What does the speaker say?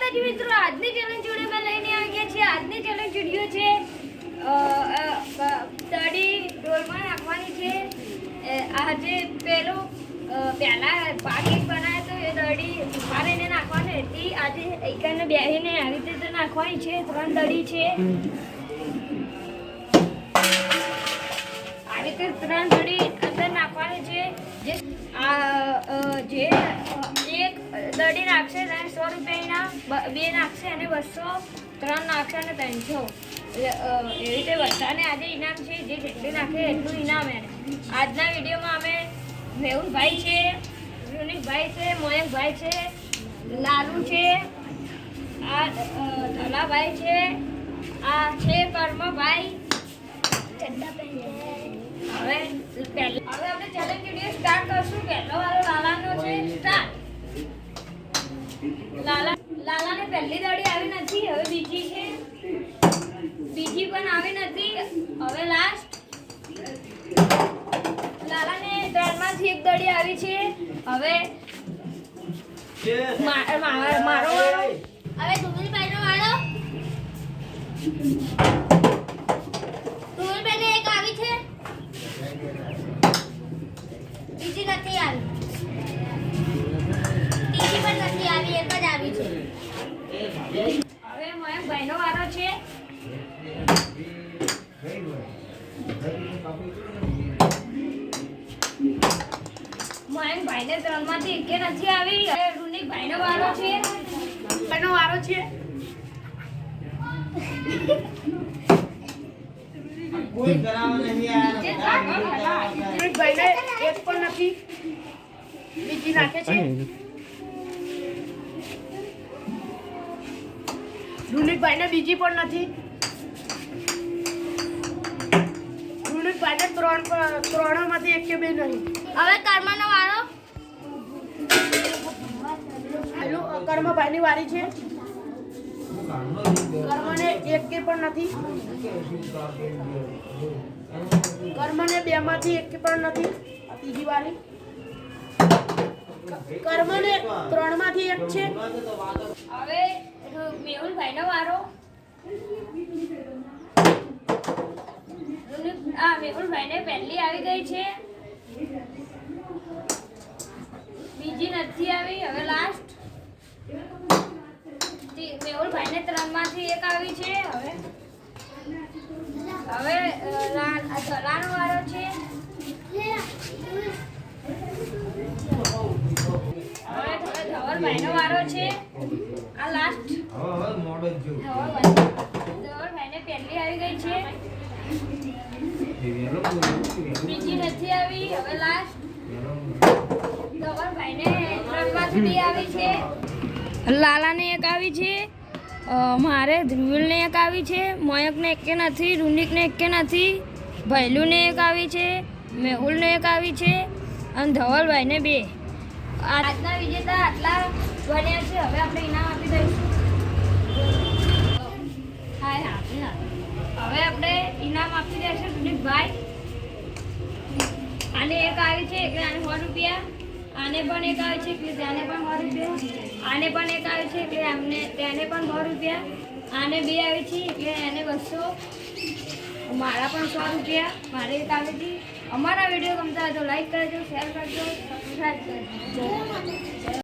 માતાજી મિત્રો, આજની ચેલેન્જ વિડીયો મેં લઈને આવી ગયા છીએ. આજની ચેલેન્જ વિડીયો છે દડી ઢોલમાં નાખવાની છે. આજે પહેલા ભાગ એક બનાવ્યો તો એ દડી ઉભારીને નાખવાની હતી. આજે એકને બેસીને આવી રીતે નાખવાની છે. 3 દડી છે. આવી રીતે 3 દડી અંદર નાખવાની છે. જે એક દડી નાખશે તેને 100 રૂપિયાના, 2 નાખશે અને 200, 3 નાખશે અને 300. એવી રીતે બધાને આજે ઇનામ છે. જે જેટલી નાખે એટલું ઇનામ. એને આજના વિડીયોમાં અમે મેહુલભાઈ છે, રૂનિકભાઈ છે, મોયકભાઈ છે, લાલુ છે, આ ધલાભાઈ છે, આ છે કર્મભાઈ. હવે આપણે ચેલેન્જ વિડીયો સ્ટાર્ટ કરશું. પહેલો વાળો લાલાનો છે. સ્ટાર્ટ. લાલાને પહેલી દડી આવી નથી, હવે બીજી છે. બીજી પણ આવી નથી, હવે લાસ્ટ. લાલાને 3 માંથી 1 દડી આવી છે. હવે મારો વાળો. હવે ધુમીલભાઈનો વાળો. ધુમીલભાઈને 1 આવી છે, બીજી નથી આવી, ત્રીજી પણ નથી આવી, 1 જ આવી છે. હવે મયંકભાઈનો વારો છે. મયંકભાઈને 3 માંથી 1 નથી આવી. હવે રૂનિકભાઈનો વારો છે. ભાઈનો વારો છે. કોઈ કરાવવા નહીં આયા. રૂનિકભાઈને 1 પણ નથી, બીજી નાખે છે. રૂનિકભાઈને બીજી પણ નથી. રૂનિકભાઈને 3 માંથી 1 કે 2 નહીં. હવે કર્મનો વારો. કર્મભાઈની વારી છે. કર્મને 1 કે પણ નથી. કર્મને 2 માંથી 1 કે પણ નથી. આ ત્રીજી વારી. કર્મને 3 માંથી 1 છે. હવે મેહુલભાઈનો વારો. મેહુલભાઈને પહેલી આવી ગઈ છે, બીજી નથી આવી. હવે લાસ્ટ. મેહુલભાઈને 3 માંથી 1 આવી છે. હવે ધલાનો વારો છે. હવે ધવલભાઈનો વારો છે. આ લાસ્ટ. ધવલભાઈને પહેલી આવી ગઈ છે, બીજી નથી આવી. હવે લાસ્ટ. ધવલભાઈને 3 માંથી 2 આવી છે. લાલાને 1 આવી છે. મારે ધ્રુવલને 1 આવી છે. મોયકને 1 નથી, રૂનિકને 1 નથી, ભૈલુને 1 આવી છે, મેહુલને 1 આવી છે અને ધવલભાઈને 2. આજના વિજેતા આટલા બન્યા છે. હવે આપણે ઇનામ આપી દઈશું. હવે આપણે ઇનામ આપી દઈશું રૂનિકભાઈ. આને 1 આવી છે એટલે આને 100 રૂપિયા. આને પણ 1 આવી છે એટલે તેને પણ 100 રૂપિયા. આને પણ 1 આવી છે એટલે તેને પણ 100 રૂપિયા. આને 2 આવી છે એટલે એને 200. મારા પણ 100 રૂપિયા. મારે 1 આવી હતી. અમારા વિડીયો ગમતા હોય તો લાઈક કરજો, શેર કરજો, સબસ્ક્રાઈબ કરજો.